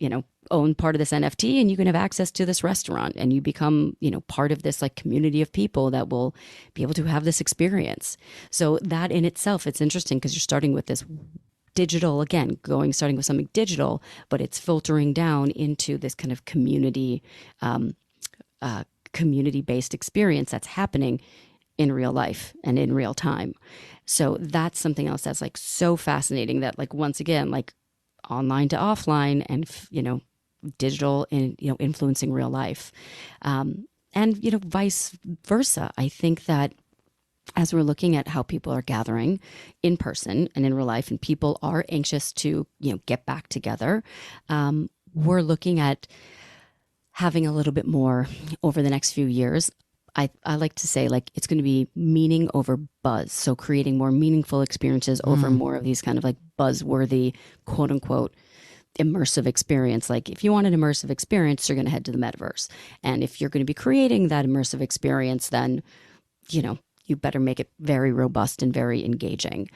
own part of this NFT and you can have access to this restaurant and you become, part of this like community of people that will be able to have this experience. So that in itself, it's interesting because you're starting with this digital, again, starting with something digital, but it's filtering down into this kind of community-based experience that's happening in real life and in real time. So that's something else that's like so fascinating that like, once again, like online to offline and, digital and, influencing real life. And, vice versa. I think that as we're looking at how people are gathering in person and in real life and people are anxious to, get back together, we're looking at having a little bit more over the next few years. I like to say like it's going to be meaning over buzz. So creating more meaningful experiences over more of these kind of like buzzworthy, quote unquote, immersive experience. Like if you want an immersive experience, you're going to head to the metaverse. And if you're going to be creating that immersive experience, then, you better make it very robust and very engaging.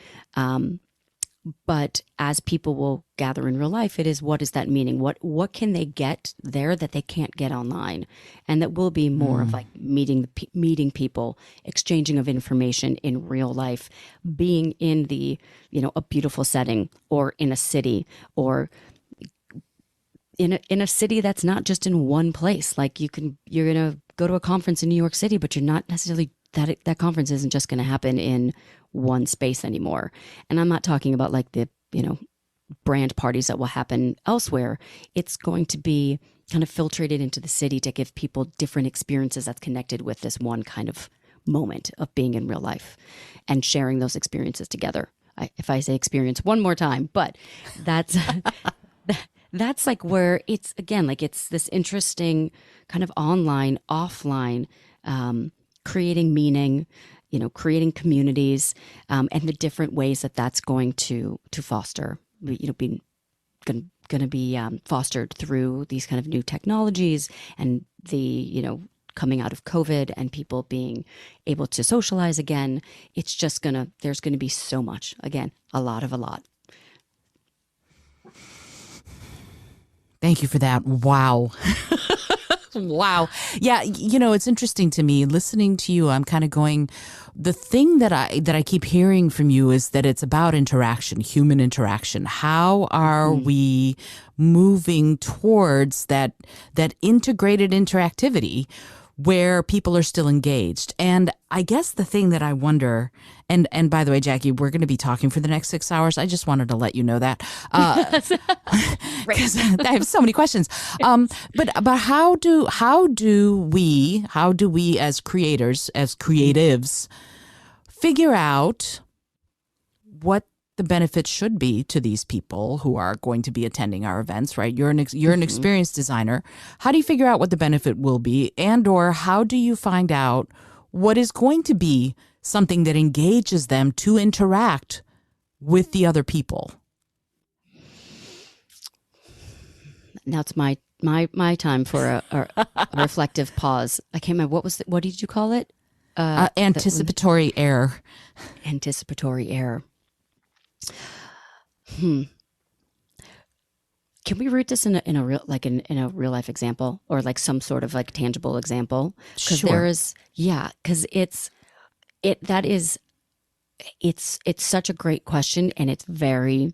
But as people will gather in real life, it is, what is that meaning? What can they get there that they can't get online? And that will be more of like meeting people, exchanging of information in real life, being in the, a beautiful setting or in a city or in a city that's not just in one place. Like you're going to go to a conference in New York City, but you're not necessarily that conference isn't just going to happen in one space anymore. And I'm not talking about like the, brand parties that will happen elsewhere. It's going to be kind of filtrated into the city to give people different experiences that's connected with this one kind of moment of being in real life and sharing those experiences together. If I say experience one more time, but that's, that's like where it's, again, like it's this interesting kind of online, offline, creating meaning, creating communities, and the different ways that that's going to foster, being going to be fostered through these kind of new technologies and the, coming out of COVID and people being able to socialize again. It's just there's going to be so much, again, a lot. Thank you for that. Wow. Wow. Yeah, it's interesting to me listening to you. I'm kind of going, the thing that I keep hearing from you is that it's about interaction, human interaction. How are we moving towards that integrated interactivity where people are still engaged? And I guess the thing that I wonder, and by the way, Jackie, we're going to be talking for the next 6 hours. I just wanted to let you know that, because I have so many questions. But how do we as creators, as creatives, figure out what the benefits should be to these people who are going to be attending our events, right? You're an experienced designer. How do you figure out what the benefit will be, and or how do you find out what is going to be something that engages them to interact with the other people? Now it's my time for a reflective pause. I can't remember what did you call it? Anticipatory error. Anticipatory error. Can we root this in a real in a real life example or like some sort of like tangible example? Because Sure. because it's such a great question and it's very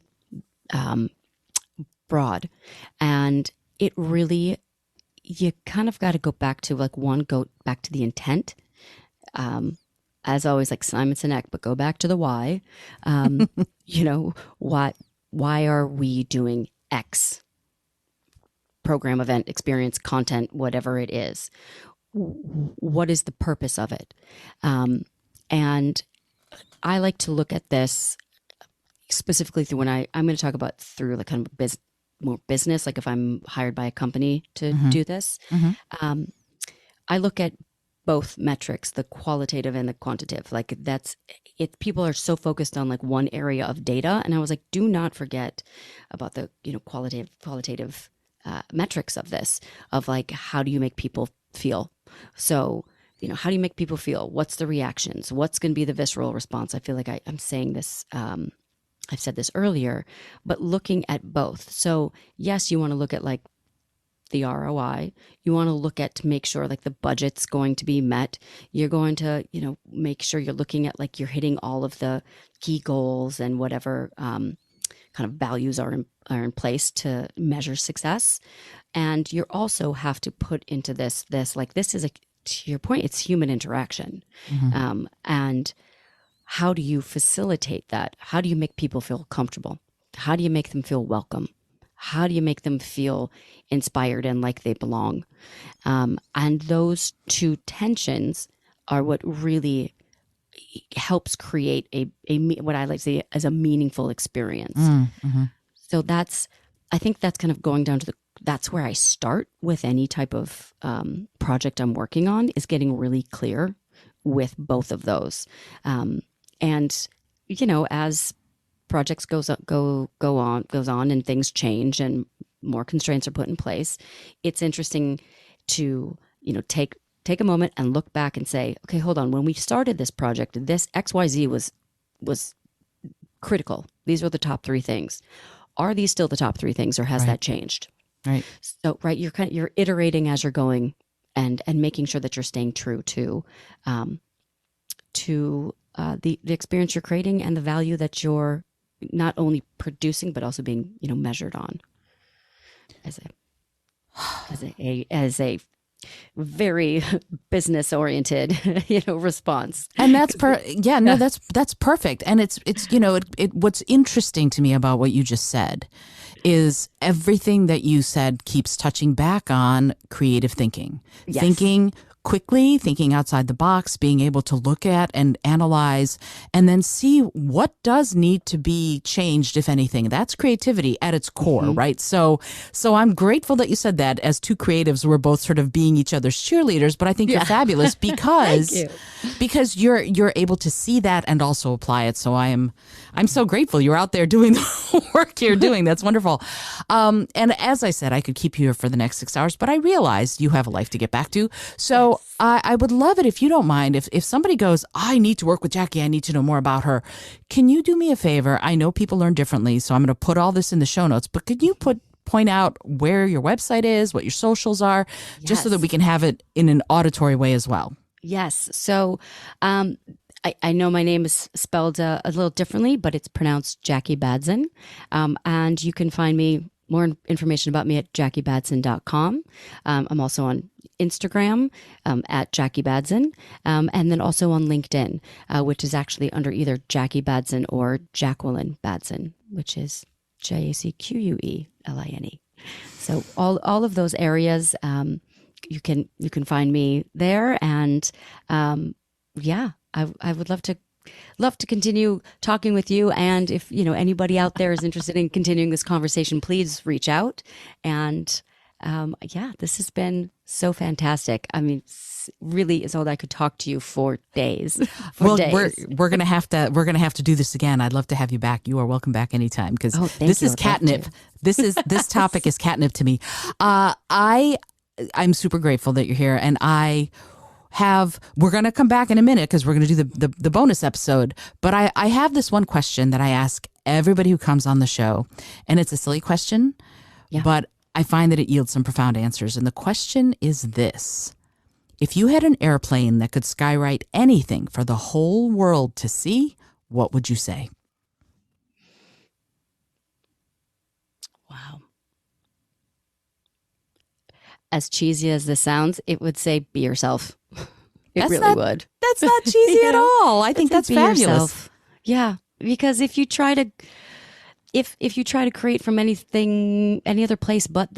broad, and it really, you kind of got to go back to go back to the intent. As always, like Simon Sinek, but go back to the why. Why are we doing X program, event, experience, content, whatever it is? What is the purpose of it? And I like to look at this specifically through I'm going to talk about through like kind of more business, like if I'm hired by a company to do this. I look at both metrics, the qualitative and the quantitative. Like that's it. People are so focused on like one area of data. And I was like, do not forget about the, qualitative metrics of this, of like, how do you make people feel? So how do you make people feel? What's the reactions? What's going to be the visceral response? I feel like I'm saying this, I've said this earlier, but looking at both. So yes, you want to look at like the ROI. You want to look at to make sure like the budget's going to be met. You're going to, make sure you're looking at like you're hitting all of the key goals and whatever kind of values are in place to measure success. And you also have to put into this like this is to your point, it's human interaction. And how do you facilitate that? How do you make people feel comfortable? How do you make them feel welcome? How do you make them feel inspired and like they belong? And those two tensions are what really helps create a what I like to say as a meaningful experience. So I think that's kind of going down to that's where I start with any type of project I'm working on, is getting really clear with both of those. And as projects goes on and things change and more constraints are put in place, it's interesting to take a moment and look back and say, okay, hold on, when we started this project, this XYZ was critical. These were the top three things. Are these still the top three things, or has that changed? Right. So you're iterating as you're going and making sure that you're staying true to the experience you're creating and the value that you're not only producing but also being measured on as a very business oriented response. And that's that's perfect. And it's what's interesting to me about what you just said is everything that you said keeps touching back on creative thinking. Yes. Thinking quickly, thinking outside the box, being able to look at and analyze and then see what does need to be changed, if anything. That's creativity at its core, right? So I'm grateful that you said that. As two creatives, we're both sort of being each other's cheerleaders, but I think you're fabulous because you're able to see that and also apply it. So I'm so grateful you're out there doing the work you're doing. That's wonderful. And as I said, I could keep you here for the next 6 hours, but I realized you have a life to get back to. So I would love it if you don't mind, if somebody goes, I need to work with Jaci, I need to know more about her. Can you do me a favor? I know people learn differently, so I'm going to put all this in the show notes, but could you point out where your website is, what your socials are, just so that we can have it in an auditory way as well? Yes. So I know my name is spelled a little differently, but it's pronounced Jaci Badzin. And you can find more information about me at jacibadzin.com. I'm also on Instagram at Jaci Badzin, and then also on LinkedIn, which is actually under either Jaci Badzin or Jacqueline Badzin, which is JACQUELINE. So all of those areas, you can find me there, and I would love to continue talking with you. And if anybody out there is interested in continuing this conversation, please reach out. And this has been so fantastic. I mean, really, Isolde, I could talk to you for days. We're gonna have to do this again. I'd love to have you back. You are welcome back anytime, because this is catnip. This topic is catnip to me. I'm super grateful that you're here, and we're going to come back in a minute because we're going to do the bonus episode. But I have this one question that I ask everybody who comes on the show, and it's a silly question, but I find that it yields some profound answers. And the question is this: if you had an airplane that could skywrite anything for the whole world to see, what would you say? Wow. As cheesy as this sounds, it would say, be yourself. It really would. That's not cheesy at all. I think that's fabulous. Yourself. Yeah, because if you try to create from any other place but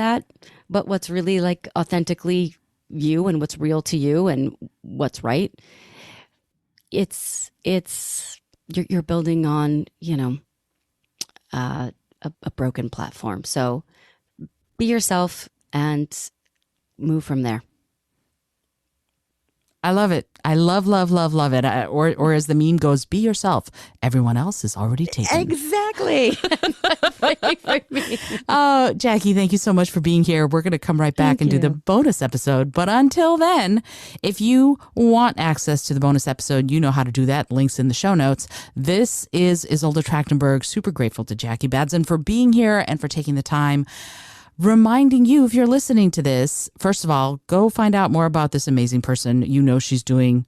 what's really like authentically you and what's real to you and what's right, you're building on a broken platform. So be yourself and move from there. I love it. I love it. Or as the meme goes, be yourself. Everyone else is already taken. Exactly. Favorite meme. Oh, Jackie, thank you so much for being here. We're going to come right back and do the bonus episode. But until then, if you want access to the bonus episode, you know how to do that. Links in the show notes. This is Isolde Trachtenberg. Super grateful to Jaci Badzin for being here and for taking the time. Reminding you, if you're listening to this, first of all, go find out more about this amazing person. You know she's doing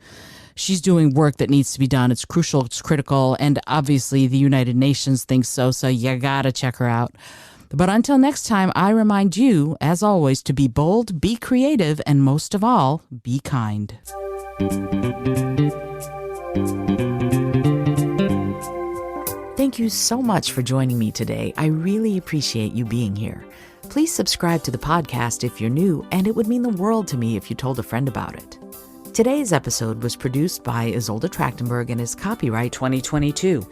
work that needs to be done. It's crucial, it's critical, and obviously the United Nations thinks so, so you gotta check her out. But until next time, I remind you, as always, to be bold, be creative, and most of all, be kind. Thank you so much for joining me today. I really appreciate you being here. Please subscribe to the podcast if you're new, and it would mean the world to me if you told a friend about it. Today's episode was produced by Isolde Trachtenberg and is copyright 2022.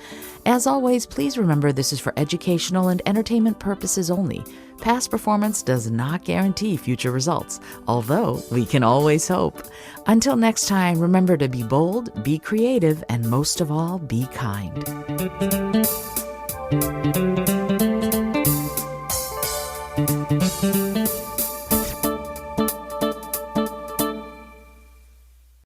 As always, please remember this is for educational and entertainment purposes only. Past performance does not guarantee future results, although we can always hope. Until next time, remember to be bold, be creative, and most of all, be kind.